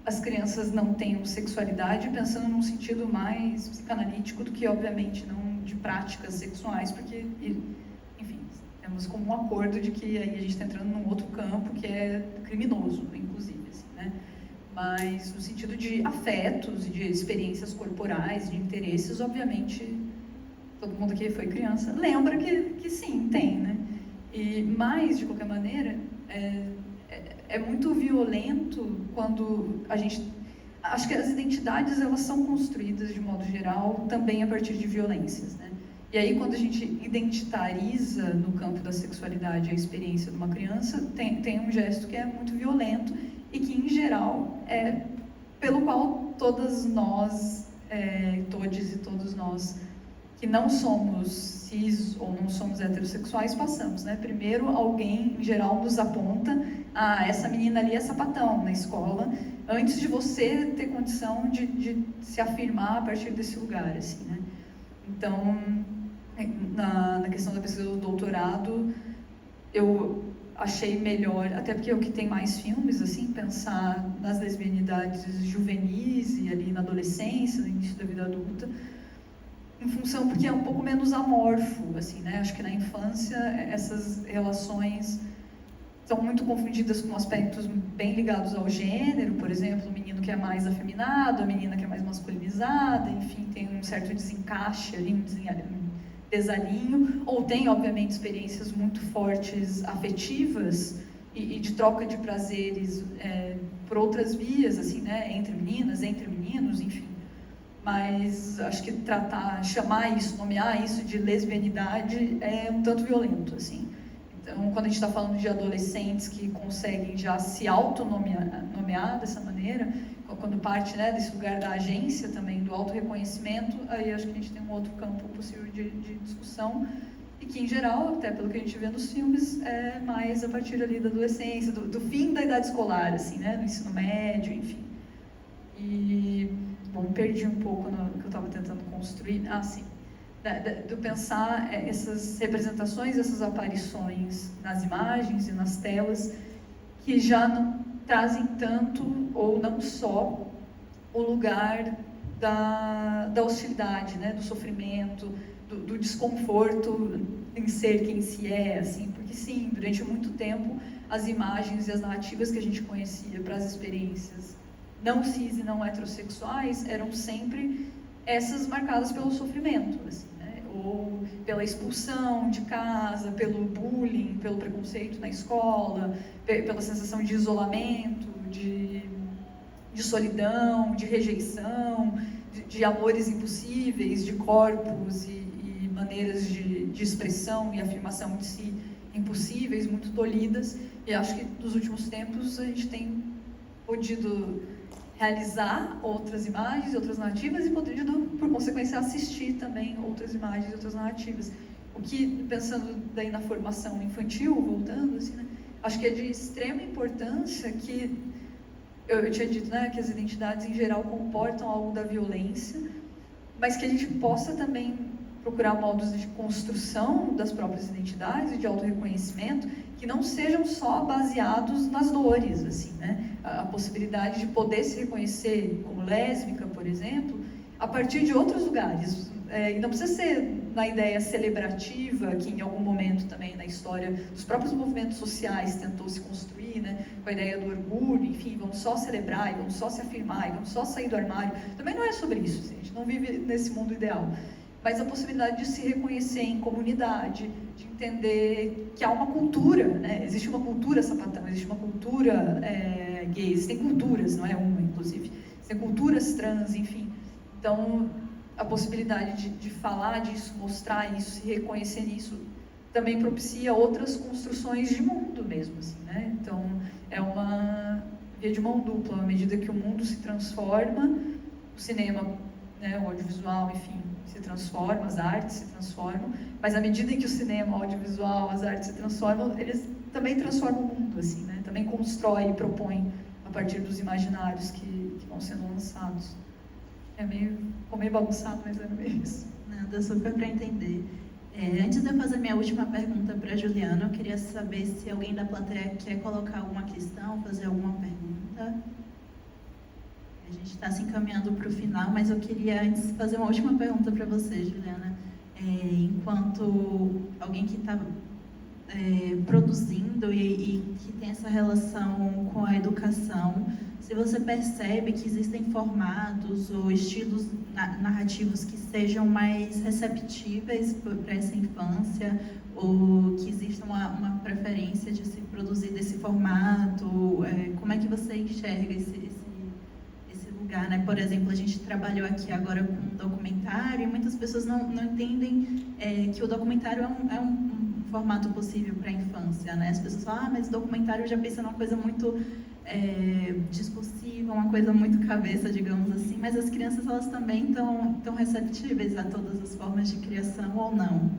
C: as crianças não tenham sexualidade pensando num sentido mais psicanalítico do que, obviamente, não de práticas sexuais, porque, enfim, temos como um acordo de que aí a gente está entrando num outro campo que é criminoso, inclusive, assim, né? Mas no sentido de afetos, de experiências corporais, de interesses, obviamente, todo mundo que foi criança lembra que sim, tem, né? Mas, de qualquer maneira, é muito violento quando a gente... Acho que as identidades, elas são construídas, de modo geral, também a partir de violências, né? E aí, quando a gente identitariza no campo da sexualidade a experiência de uma criança, tem um gesto que é muito violento e que, em geral, é pelo qual todas nós todos e todos nós que não somos cis ou não somos heterossexuais passamos, né? Primeiro, alguém, em geral, nos aponta, essa menina ali é sapatão na escola, antes de você ter condição de se afirmar a partir desse lugar, assim, né? Então, na questão da pesquisa do doutorado, eu achei melhor, até porque é o que tem mais filmes, assim, pensar nas lesbianidades juvenis e ali na adolescência, no início da vida adulta, em função, porque é um pouco menos amorfo, assim, né? Acho que na infância essas relações são muito confundidas com aspectos bem ligados ao gênero, por exemplo, o menino que é mais afeminado, a menina que é mais masculinizada, enfim, tem um certo desencaixe ali, um desalinho, ou tem, obviamente, experiências muito fortes afetivas e de troca de prazeres por outras vias, assim, né? Entre meninas, entre meninos, enfim. Mas acho que chamar isso, nomear isso de lesbianidade é um tanto violento, assim. Então, quando a gente está falando de adolescentes que conseguem já se autonomear dessa maneira, quando parte, né, desse lugar da agência também, do autorreconhecimento, aí acho que a gente tem um outro campo possível de discussão, e que, em geral, até pelo que a gente vê nos filmes, é mais a partir ali da adolescência, do fim da idade escolar, assim, né, do ensino médio, enfim. E, bom, perdi um pouco no que eu estava tentando construir. Sim. Do pensar essas representações, essas aparições nas imagens e nas telas, que já não trazem tanto, ou não só, o lugar da hostilidade, né, do sofrimento, do desconforto em ser quem se é, assim, porque sim, durante muito tempo, as imagens e as narrativas que a gente conhecia para as experiências não cis e não heterossexuais eram sempre essas marcadas pelo sofrimento, assim, né? Ou pela expulsão de casa, pelo bullying, pelo preconceito na escola, pela sensação de isolamento, de solidão, de rejeição, de amores impossíveis, de corpos e maneiras de expressão e afirmação de si impossíveis, muito tolhidas. E acho que nos últimos tempos a gente tem podido realizar outras imagens, outras narrativas e podido, por consequência, assistir também outras imagens e outras narrativas. O que, pensando daí na formação infantil, voltando, assim, né, acho que é de extrema importância que, eu tinha dito, né, que as identidades em geral comportam algo da violência, mas que a gente possa também procurar modos de construção das próprias identidades e de autorreconhecimento que não sejam só baseados nas dores, assim, né? A possibilidade de poder se reconhecer como lésbica, por exemplo, a partir de outros lugares. E não precisa ser na ideia celebrativa, que em algum momento também na história dos próprios movimentos sociais tentou se construir, né? Com a ideia do orgulho, enfim, vamos só celebrar, e vamos só se afirmar, e vamos só sair do armário. Também não é sobre isso, assim, a gente não vive nesse mundo ideal. Mas a possibilidade de se reconhecer em comunidade, de entender que há uma cultura, né? Existe uma cultura sapatão, existe uma cultura gay, existem culturas, não é uma, inclusive, existem culturas trans, enfim. Então, a possibilidade de falar disso, mostrar isso, se reconhecer nisso, também propicia outras construções de mundo mesmo, assim, né? Então, é uma via de mão dupla, à medida que o mundo se transforma, o cinema, né, o audiovisual, enfim, se transforma, as artes se transformam, mas à medida em que o cinema, o audiovisual, as artes se transformam, eles também transformam o mundo, assim, né? Também constrói e propõe a partir dos imaginários que vão sendo lançados. Ficou meio bagunçado, mas é meio isso.
A: Nada, super para entender. Antes de eu fazer minha última pergunta para a Juliana, eu queria saber se alguém da plateia quer colocar alguma questão, fazer alguma pergunta. A gente está se encaminhando para o final, mas eu queria antes fazer uma última pergunta para você, Juliana. Enquanto alguém que está produzindo e que tem essa relação com a educação, se você percebe que existem formatos ou estilos narrativos que sejam mais receptíveis para essa infância, ou que exista uma preferência de se produzir desse formato, como é que você enxerga esse lugar, né? Por exemplo, a gente trabalhou aqui agora com um documentário e muitas pessoas não entendem que o documentário é um formato possível para a infância, né? As pessoas falam, mas documentário já pensa numa coisa muito discursiva, uma coisa muito cabeça, digamos assim, mas as crianças, elas também estão receptíveis a todas as formas de criação ou não?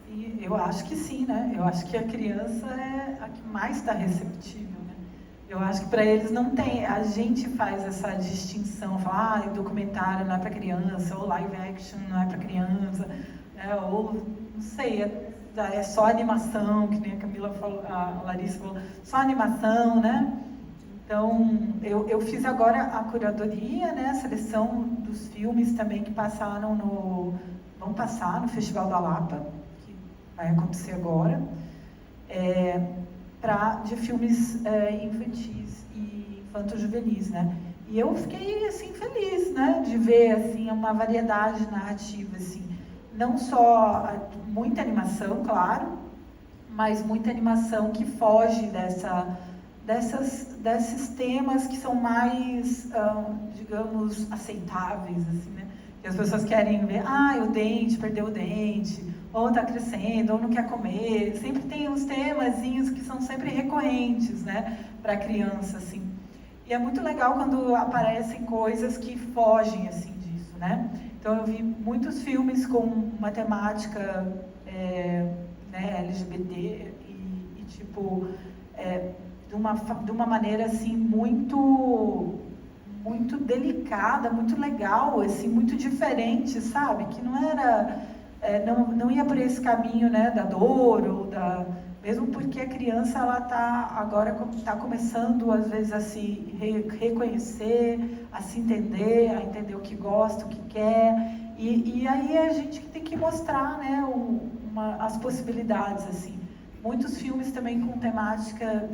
D: E eu acho que sim, né? Eu acho que a criança é a que mais está receptível, né? Eu acho que para eles não tem. A gente faz essa distinção, fala, documentário não é para criança, ou live action não é para criança, né? Ou não sei, é só animação, que nem a Camila falou, a Larissa falou, só animação, né? Então, eu fiz agora a curadoria, né? A seleção dos filmes também que vão passar no Festival da Lapa, que vai acontecer agora, de filmes infantis e infanto-juvenis, né? E eu fiquei, assim, feliz, né? De ver, assim, uma variedade narrativa, assim. Não só muita animação, claro, mas muita animação que foge desses temas que são mais, digamos, aceitáveis, assim, né? Que as pessoas querem ver, o dente, perdeu o dente, ou está crescendo, ou não quer comer. Sempre tem uns temazinhos que são sempre recorrentes, né, para a criança, assim. E é muito legal quando aparecem coisas que fogem, assim, disso, né? Então, eu vi muitos filmes com uma temática né, LGBT e tipo, de uma maneira, assim, muito delicada, muito legal, assim, muito diferente, sabe? Que não era... não ia por esse caminho, né, da dor, ou mesmo porque a criança, ela agora está começando, às vezes, a se reconhecer, a se entender, a entender o que gosta, o que quer, e aí é a gente que tem que mostrar, né, as possibilidades, assim. Muitos filmes também com temática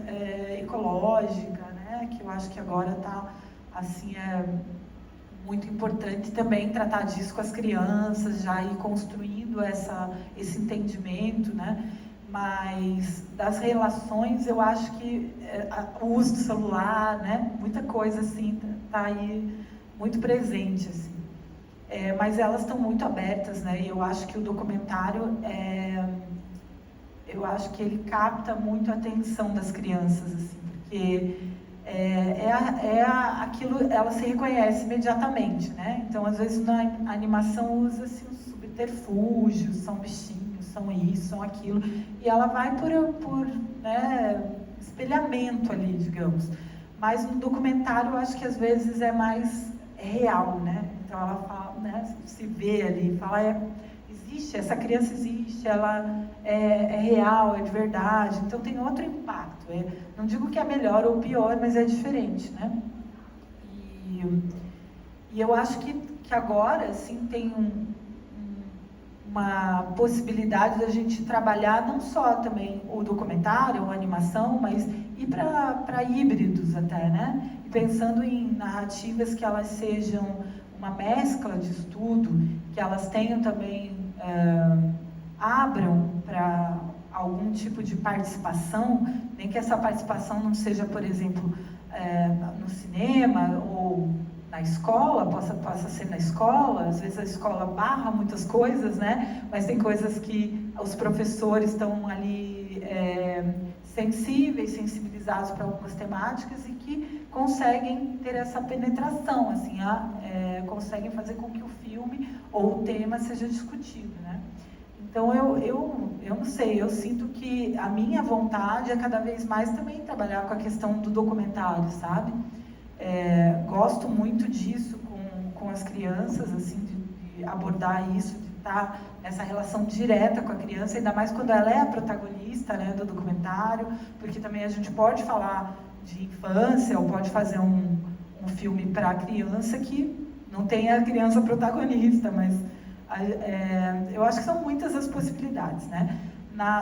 D: ecológica, né, que eu acho que agora está, assim, muito importante também tratar disso com as crianças, já ir construindo esse entendimento, né? Mas das relações, eu acho que o uso do celular, né? Muita coisa assim está aí muito presente, assim. Mas elas estão muito abertas, né? E eu acho que o documentário, eu acho que ele capta muito a atenção das crianças, assim, porque aquilo, ela se reconhece imediatamente, né? Então, às vezes, na animação usa-se os subterfúgios, são bichinhos, são isso, são aquilo, e ela vai por né, espelhamento ali, digamos. Mas no documentário, eu acho que às vezes é mais real, né? Então, ela fala, né, se vê ali, fala, existe, essa criança existe, ela é real, é de verdade, então tem outro impacto. Não digo que é melhor ou pior, mas é diferente, né? E eu acho que agora, assim, tem uma possibilidade da gente trabalhar não só também o documentário, ou a animação, mas ir para híbridos até, né? E pensando em narrativas que elas sejam uma mescla de estudo, que elas tenham também, abram para algum tipo de participação, nem que essa participação não seja, por exemplo, no cinema ou na escola, possa ser na escola. Às vezes a escola barra muitas coisas, né? Mas tem coisas que os professores estão ali sensíveis, sensibilizados para algumas temáticas e que conseguem ter essa penetração, assim, conseguem fazer com que o filme ou o tema seja discutido, né? Então, eu não sei, eu sinto que a minha vontade é cada vez mais também trabalhar com a questão do documentário, sabe? Gosto muito disso com as crianças, assim, de abordar isso, de estar nessa relação direta com a criança, ainda mais quando ela é a protagonista, né, do documentário, porque também a gente pode falar de infância ou pode fazer um filme para a criança que não tem a criança protagonista, mas eu acho que são muitas as possibilidades, né?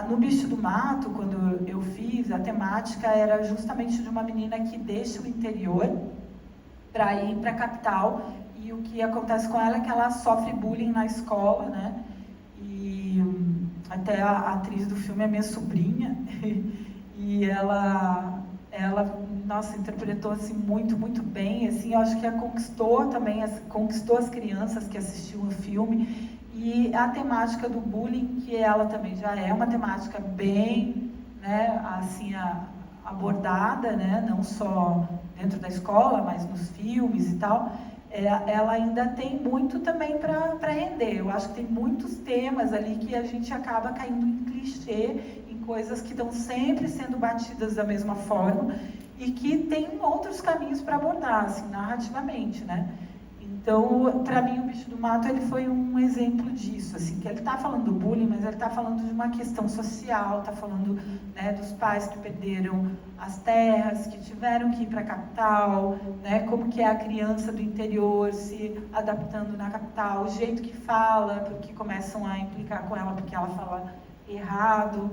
D: No Bicho do Mato, quando eu fiz, a temática era justamente de uma menina que deixa o interior para ir para a capital, e o que acontece com ela é que ela sofre bullying na escola, né? E até a atriz do filme é minha sobrinha, e ela nossa, interpretou assim muito, muito bem, assim, eu acho que conquistou também, conquistou as crianças que assistiam o filme, E a temática do bullying, que ela também já é uma temática bem, né, assim, abordada, né, não só dentro da escola, mas nos filmes e tal, ela ainda tem muito também para render. Eu acho que tem muitos temas ali que a gente acaba caindo em clichê, em coisas que estão sempre sendo batidas da mesma forma e que tem outros caminhos para abordar, assim, narrativamente, né? Então, para mim, O Bicho do Mato ele foi um exemplo disso, assim, que ele está falando do bullying, mas ele está falando de uma questão social, está falando, né, dos pais que perderam as terras, que tiveram que ir para a capital, né, como que é a criança do interior se adaptando na capital, o jeito que fala, porque começam a implicar com ela porque ela fala errado.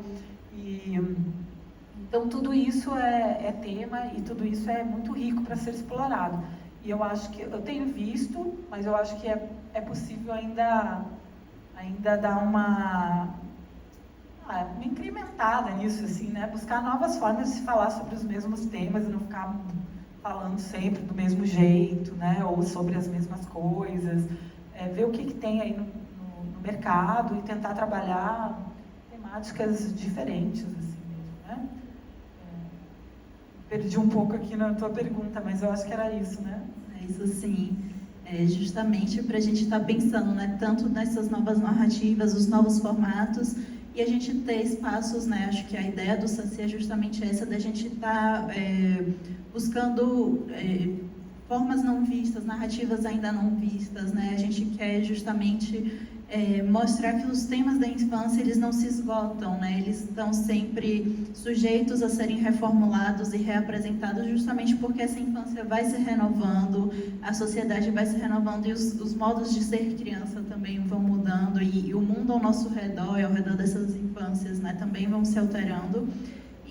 D: Então, tudo isso é tema e tudo isso é muito rico para ser explorado. E eu acho que, eu tenho visto, mas eu acho que é possível ainda dar uma incrementada nisso, assim, né? Buscar novas formas de se falar sobre os mesmos temas e não ficar falando sempre do mesmo jeito, né? Ou sobre as mesmas coisas. Ver o que tem aí no mercado e tentar trabalhar temáticas diferentes, assim mesmo, né? Perdi um pouco aqui na tua pergunta, mas eu acho que era isso, né?
A: É isso sim. Justamente para a gente estar pensando, né, tanto nessas novas narrativas, os novos formatos, e a gente ter espaços, né, acho que a ideia do Saci é justamente essa, da gente estar buscando formas não vistas, narrativas ainda não vistas, né? A gente quer justamente mostrar que os temas da infância, eles não se esgotam, né? Eles estão sempre sujeitos a serem reformulados e reapresentados, justamente porque essa infância vai se renovando, a sociedade vai se renovando e os modos de ser criança também vão mudando e o mundo ao nosso redor e ao redor dessas infâncias, né, também vão se alterando.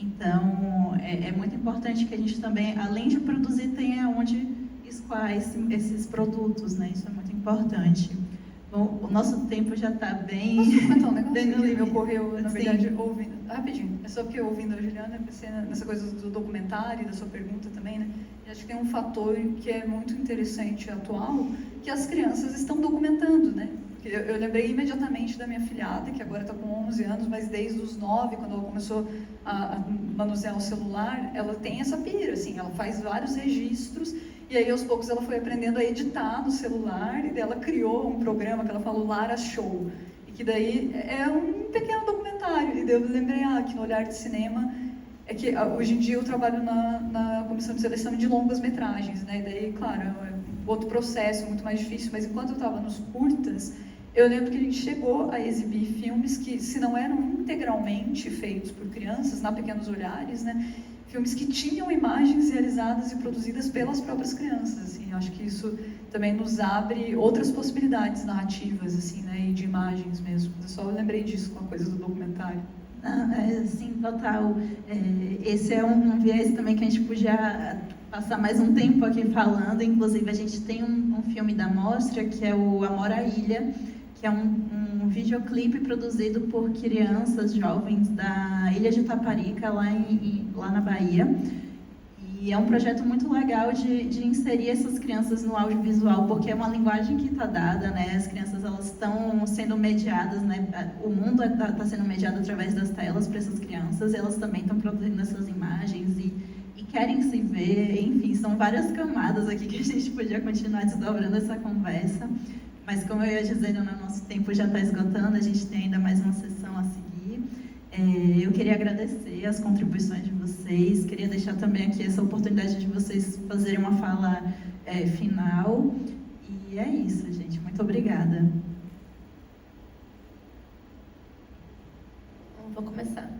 A: Então, é muito importante que a gente também, além de produzir, tenha onde escoar esses produtos, né? Isso é muito importante. Bom, o nosso tempo já está bem...
C: Posso comentar um negócio que me ocorreu, na
A: Sim.
C: verdade, ouvindo... Rapidinho, é só porque ouvindo a Juliana, pensei nessa coisa do documentário e da sua pergunta também, né? E acho que tem um fator que é muito interessante e atual, que as crianças estão documentando, né? Eu lembrei imediatamente da minha filhada, que agora está com 11 anos, mas desde os 9, quando ela começou a manusear o celular, ela tem essa pira, assim, ela faz vários registros, e aí aos poucos ela foi aprendendo a editar no celular, e daí ela criou um programa que ela falou Lara Show, e que daí é um pequeno documentário, e daí eu lembrei que no Olhar de Cinema, é que hoje em dia eu trabalho na comissão de seleção de longas metragens, né, e daí, claro, é outro processo, muito mais difícil, mas enquanto eu estava nos curtas, eu lembro que a gente chegou a exibir filmes que, se não eram integralmente feitos por crianças, na Pequenos Olhares, né, filmes que tinham imagens realizadas e produzidas pelas próprias crianças, assim, eu acho que isso também nos abre outras possibilidades narrativas, assim, né, e de imagens mesmo. Eu só lembrei disso com a coisa do documentário.
A: Sim, total. Esse é um viés também que a gente podia passar mais um tempo aqui falando. Inclusive, a gente tem um filme da mostra, que é o Amor à Ilha, que é um videoclipe produzido por crianças jovens da Ilha de Taparica, lá na Bahia. E é um projeto muito legal de inserir essas crianças no audiovisual, porque é uma linguagem que está dada, né? As crianças, elas estão sendo mediadas, né? O mundo está sendo mediado através das telas para essas crianças, elas também estão produzindo essas imagens e querem se ver, enfim, são várias camadas aqui que a gente podia continuar desdobrando essa conversa, mas como eu ia dizendo, o nosso tempo já está esgotando, a gente tem ainda mais uma sessão a seguir. Eu queria agradecer as contribuições de vocês, queria deixar também aqui essa oportunidade de vocês fazerem uma fala final, e é isso, gente, muito obrigada.
B: Vou começar.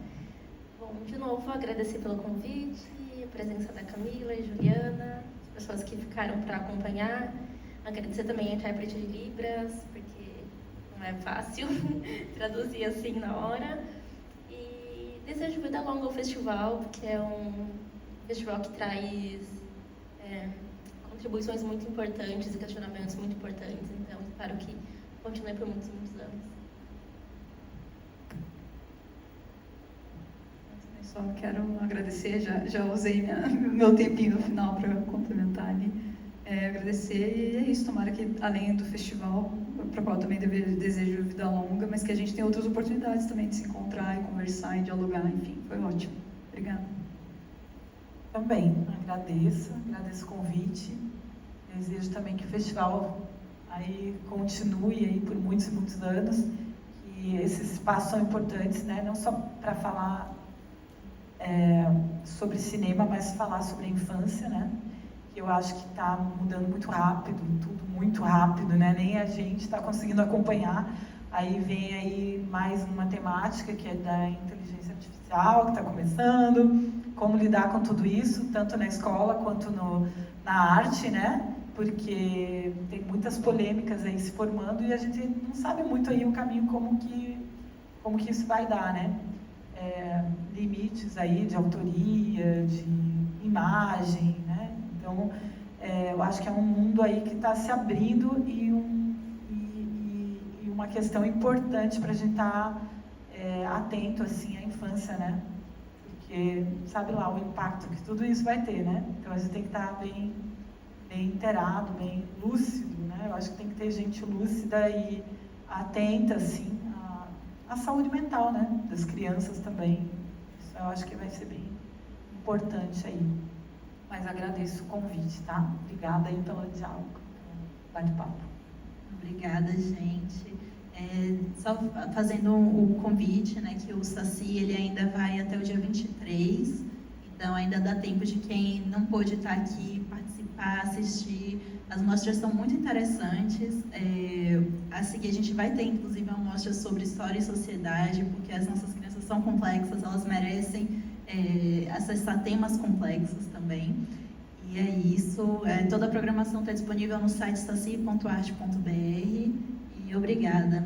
B: Bom, de novo, agradecer pelo convite, a presença da Camila e Juliana, as pessoas que ficaram para acompanhar. Agradecer também a intérprete de Libras, porque não é fácil traduzir assim na hora. E desejo vida longa ao festival, porque é um festival que traz contribuições muito importantes e questionamentos muito importantes. Então, espero que continue por muitos, muitos anos.
C: Só quero agradecer, já usei meu tempinho no final para complementar ali. Agradecer, e é isso, tomara que além do festival para a qual eu também desejo vida longa, mas que a gente tem outras oportunidades também de se encontrar e conversar e dialogar, enfim, foi ótimo. Obrigada.
D: Também agradeço o convite. Desejo também que o festival aí continue aí por muitos e muitos anos, que esses espaços são importantes, né? Não só para falar sobre cinema, mas falar sobre a infância, né? Que eu acho que está mudando muito rápido, tudo muito rápido, né? Nem a gente está conseguindo acompanhar. Aí vem aí mais uma temática que é da inteligência artificial, que está começando, como lidar com tudo isso, tanto na escola quanto na arte, né? Porque tem muitas polêmicas aí se formando e a gente não sabe muito aí o caminho como que isso vai dar, né? Limites aí de autoria, de imagem, né? Então, eu acho que é um mundo aí que está se abrindo e uma questão importante para a gente estar atento assim à infância, né? Porque sabe lá o impacto que tudo isso vai ter, né? Então a gente tem que estar bem inteirado, bem lúcido, né? Eu acho que tem que ter gente lúcida e atenta assim à saúde mental, né? Das crianças também. Isso eu acho que vai ser bem importante aí. Mas agradeço o convite, tá? Obrigada aí pelo diálogo, pelo bate-papo.
A: Obrigada, gente. Só fazendo o convite, né, que o Saci ele ainda vai até o dia 23, então ainda dá tempo de quem não pôde estar aqui participar, assistir. As mostras são muito interessantes. A seguir a gente vai ter inclusive uma mostra sobre história e sociedade, porque as nossas crianças são complexas, elas merecem acessar temas complexos também. E é isso. Toda a programação está disponível no site saci.arte.br. E obrigada.